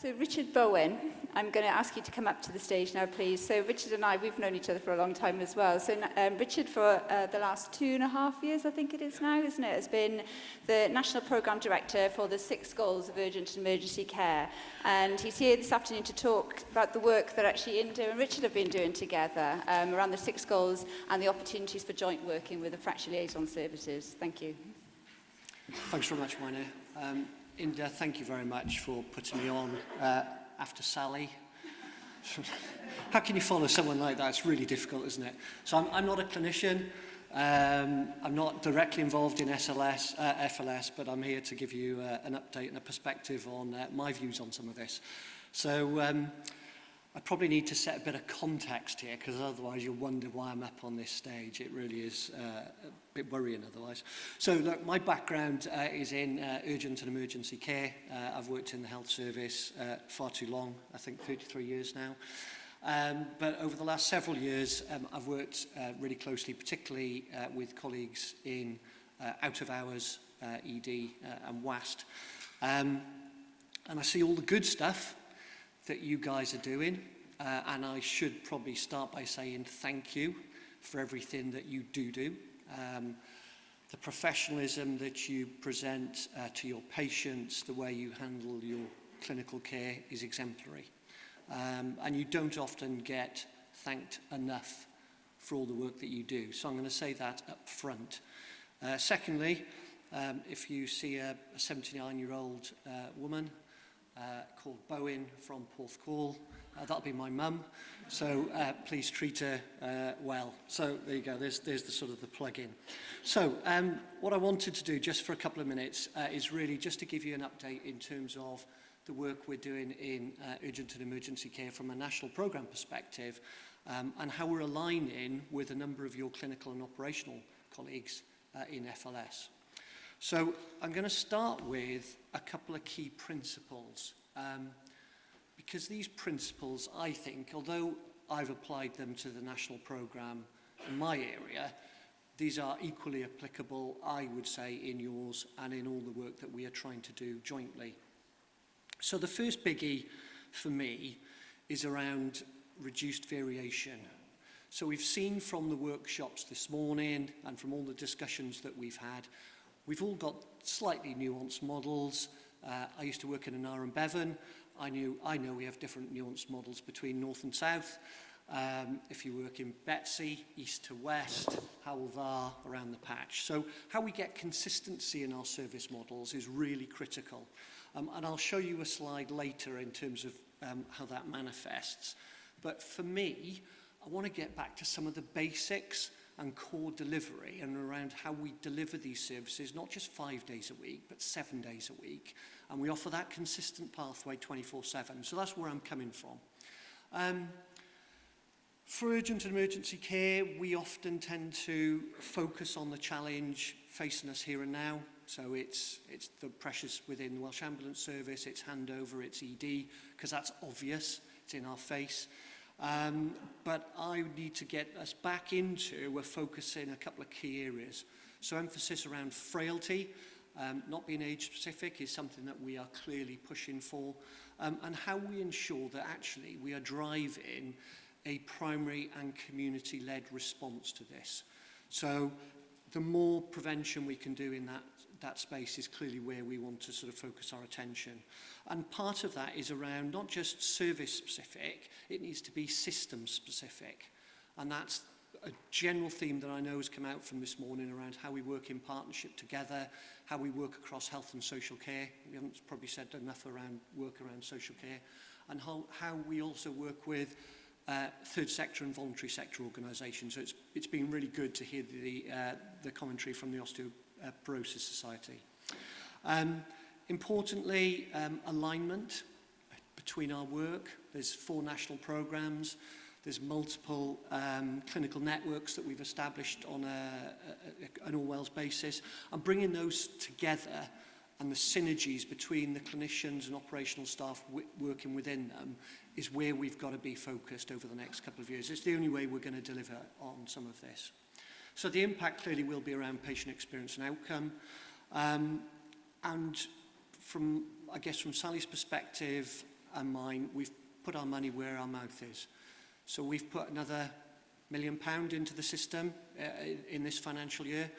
So Richard Bowen, I'm going to ask you to come up to the stage now, please. So Richard and I, we've known each other for a long time as well. So Richard, for the last 2.5 years, I think it is now, isn't it, has been the National Programme Director for the 6 Goals of Urgent and Emergency Care. And he's here this afternoon to talk about the work that actually Indo and Richard have been doing together around the 6 goals and the opportunities for joint working with the fracture liaison services. Thank you. Thanks very much, Wayne. Inda, thank you very much for putting me on after Sally. How can you follow someone like that? It's really difficult, isn't it? So I'm not a clinician. I'm not directly involved in FLS, but I'm here to give you an update and a perspective on my views on some of this. So I probably need to set a bit of context here, because otherwise you'll wonder why I'm up on this stage. It really is a bit worrying otherwise. So look, my background is in urgent and emergency care. I've worked in the health service far too long, I think 33 years now. But over the last several years, I've worked really closely, particularly with colleagues in out-of-hours, ED and WAST. And I see all the good stuff that you guys are doing, and I should probably start by saying thank you for everything that you do. The professionalism that you present to your patients, the way you handle your clinical care is exemplary. And you don't often get thanked enough for all the work that you do. So I'm going to say that up front. Secondly, if you see a 79-year-old woman called Bowen from Porthcawl, that'll be my mum. So please treat her well. So there you go. There's the sort of the plug-in. So what I wanted to do just for a couple of minutes is really just to give you an update in terms of the work we're doing in urgent and emergency care from a national programme perspective, and how we're aligning with a number of your clinical and operational colleagues in FLS. So I'm going to start with a couple of key principles, because these principles, I think, although I've applied them to the national programme in my area, these are equally applicable, I would say, in yours and in all the work that we are trying to do jointly. So the first biggie for me is around reduced variation. So we've seen from the workshops this morning and from all the discussions that we've had, we've all got slightly nuanced models. I used to work in an R and Bevan. I know we have different nuanced models between north and south. If you work in Betsy, east to west, Hywel Dda, around the patch. So how we get consistency in our service models is really critical. And I'll show you a slide later in terms of how that manifests. But for me, I want to get back to some of the basics and core delivery and around how we deliver these services, not just 5 days a week, but 7 days a week. And we offer that consistent pathway 24/7. So that's where I'm coming from. For urgent and emergency care, we often tend to focus on the challenge facing us here and now. So it's the pressures within the Welsh Ambulance Service, it's handover, it's ED, because that's obvious, it's in our face. But I need to get us back into, we're focusing a couple of key areas. So emphasis around frailty, not being age specific, is something that we are clearly pushing for. And how we ensure that actually we are driving a primary and community-led response to this. So the more prevention we can do in that space is clearly where we want to sort of focus our attention. And part of that is around not just service specific, it needs to be system specific. And that's a general theme that I know has come out from this morning around how we work in partnership together, how we work across health and social care. We haven't probably said enough around work around social care, and how we also work with third sector and voluntary sector organisations. So it's been really good to hear the commentary from the Osteoporosis Society. Importantly, alignment between our work. There's 4 national programmes. There's multiple clinical networks that we've established on an all-Wales basis. And bringing those together and the synergies between the clinicians and operational staff working within them is where we've got to be focused over the next couple of years. It's the only way we're going to deliver on some of this. So the impact clearly will be around patient experience and outcome. And from Sally's perspective, and mine, we've put our money where our mouth is. So we've put another £1 million into the system in this financial year.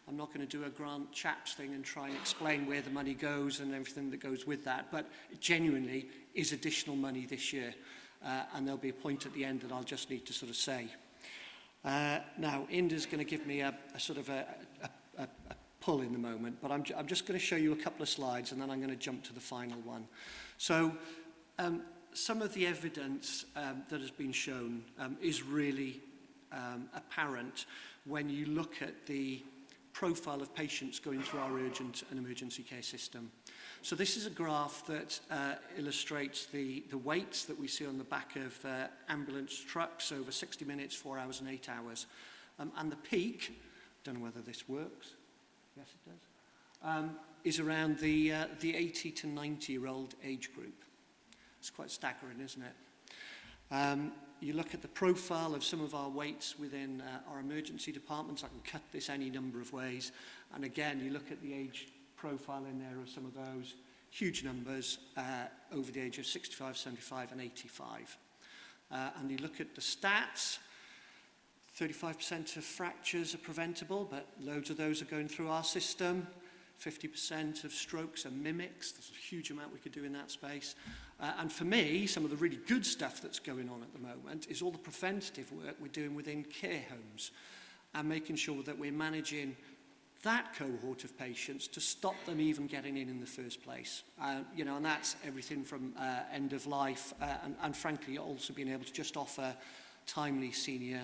I'm not going to do a grand chaps thing and try and explain where the money goes and everything that goes with that, but it genuinely is additional money this year. And there'll be a point at the end that I'll just need to sort of say. Now, Inda's going to give me a sort of a pull in the moment, but I'm just going to show you a couple of slides and then I'm going to jump to the final one. So some of the evidence that has been shown is really apparent when you look at the profile of patients going through our urgent and emergency care system. So this is a graph that illustrates the waits that we see on the back of ambulance trucks over 60 minutes, 4 hours and 8 hours. And the peak, don't know whether this works, yes it does, is around the 80 to 90-year-old age group. It's quite staggering, isn't it? You look at the profile of some of our waits within our emergency departments. I can cut this any number of ways. And again, you look at the age profile in there of some of those huge numbers over the age of 65, 75 and 85. And you look at the stats, 35% of fractures are preventable, but loads of those are going through our system. 50% of strokes are mimics. There's a huge amount we could do in that space. And for me, some of the really good stuff that's going on at the moment is all the preventative work we're doing within care homes and making sure that we're managing that cohort of patients to stop them even getting in the first place. You know, and that's everything from end of life and frankly also being able to just offer timely senior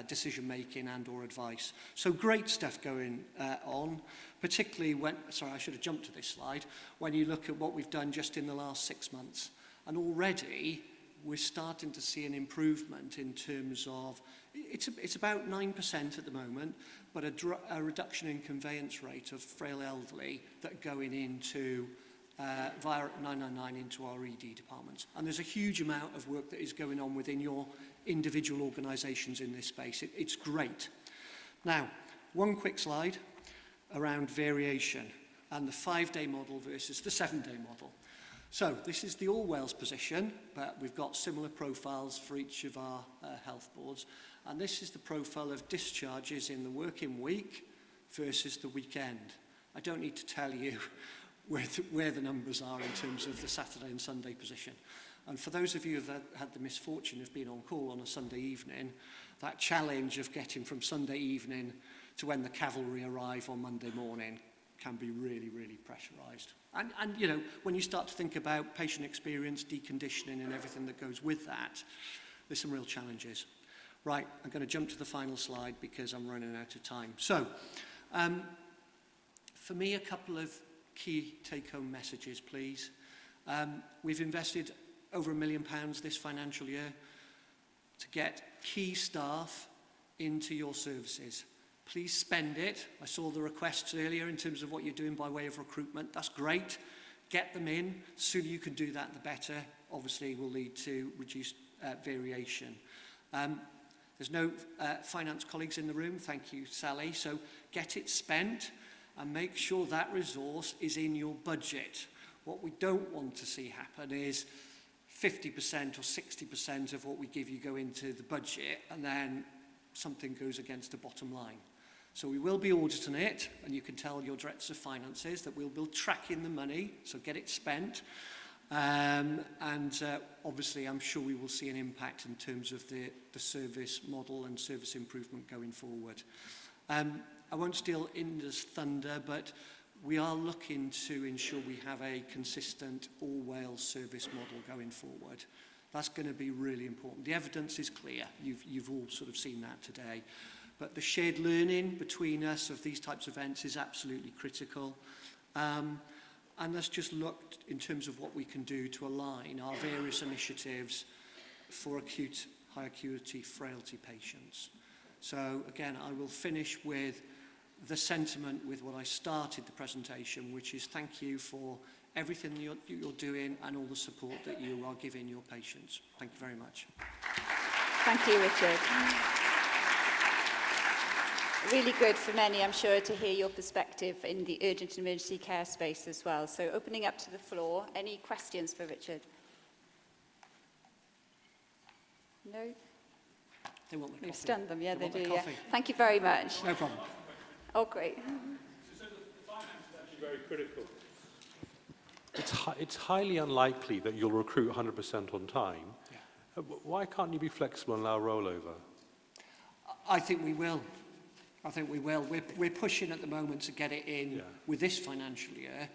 decision making and or advice. So great stuff going on, particularly when, sorry I should have jumped to this slide, when you look at what we've done just in the last 6 months. And already we're starting to see an improvement in terms of, it's about 9% at the moment, but a reduction in conveyance rate of frail elderly that are going into via 999 into our ED departments. And there's a huge amount of work that is going on within your individual organisations in this space. It's great. Now, one quick slide around variation and the 5-day model versus the 7-day model. So this is the All Wales position, but we've got similar profiles for each of our health boards. And this is the profile of discharges in the working week versus the weekend. I don't need to tell you where the numbers are in terms of the Saturday and Sunday position. And for those of you who have had the misfortune of being on call on a Sunday evening, that challenge of getting from Sunday evening to when the cavalry arrive on Monday morning can be really, really pressurised. And you know, when you start to think about patient experience, deconditioning and everything that goes with that, there's some real challenges. Right, I'm going to jump to the final slide because I'm running out of time. So, for me, a couple of key take-home messages, please. We've invested over £1 million this financial year to get key staff into your services. Please spend it. I saw the requests earlier in terms of what you're doing by way of recruitment. That's great. Get them in. The sooner you can do that, the better. Obviously, will lead to reduced variation. There's no finance colleagues in the room. Thank you, Sally. So get it spent and make sure that resource is in your budget. What we don't want to see happen is 50% or 60% of what we give you go into the budget and then something goes against the bottom line. So we will be auditing it, and you can tell your directors of finances that we'll be tracking the money, so get it spent. Obviously, I'm sure we will see an impact in terms of the service model and service improvement going forward. I won't steal Inda's thunder, but we are looking to ensure we have a consistent all-Wales service model going forward. That's going to be really important. The evidence is clear. You've all sort of seen that today. But the shared learning between us of these types of events is absolutely critical. And let's just look in terms of what we can do to align our various initiatives for acute, high acuity frailty patients. So again, I will finish with the sentiment with what I started the presentation, which is thank you for everything you're doing and all the support that you are giving your patients. Thank you very much. Thank you, Richard. Really good for many, I'm sure, to hear your perspective in the urgent and emergency care space as well. So opening up to the floor, any questions for Richard? No? They want the We've coffee. stunned them, yeah, they want do, the yeah. coffee. Thank you very much. No problem. Oh, great. So the finance is actually very critical. It's highly unlikely that you'll recruit 100% on time. Yeah. Why can't you be flexible and allow rollover? I think we will. I think we will. We're pushing at the moment to get it in with this financial year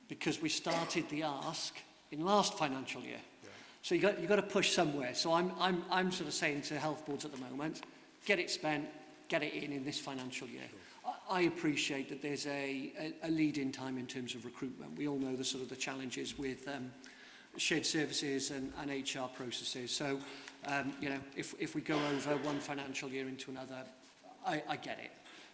because we started the ask in last financial year. Yeah. So you've got to push somewhere. So I'm sort of saying to health boards at the moment, get it spent, get it in this financial year. Sure. I appreciate that there's a lead-in time in terms of recruitment. We all know the sort of the challenges with shared services and HR processes. So, you know, if we go over one financial year into another, I get it.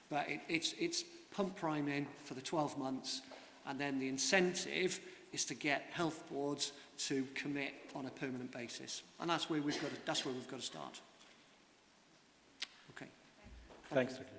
But it's pump prime in for the 12 months, and then the incentive is to get health boards to commit on a permanent basis. And that's where we've got to start. Okay. Thanks, Vicky.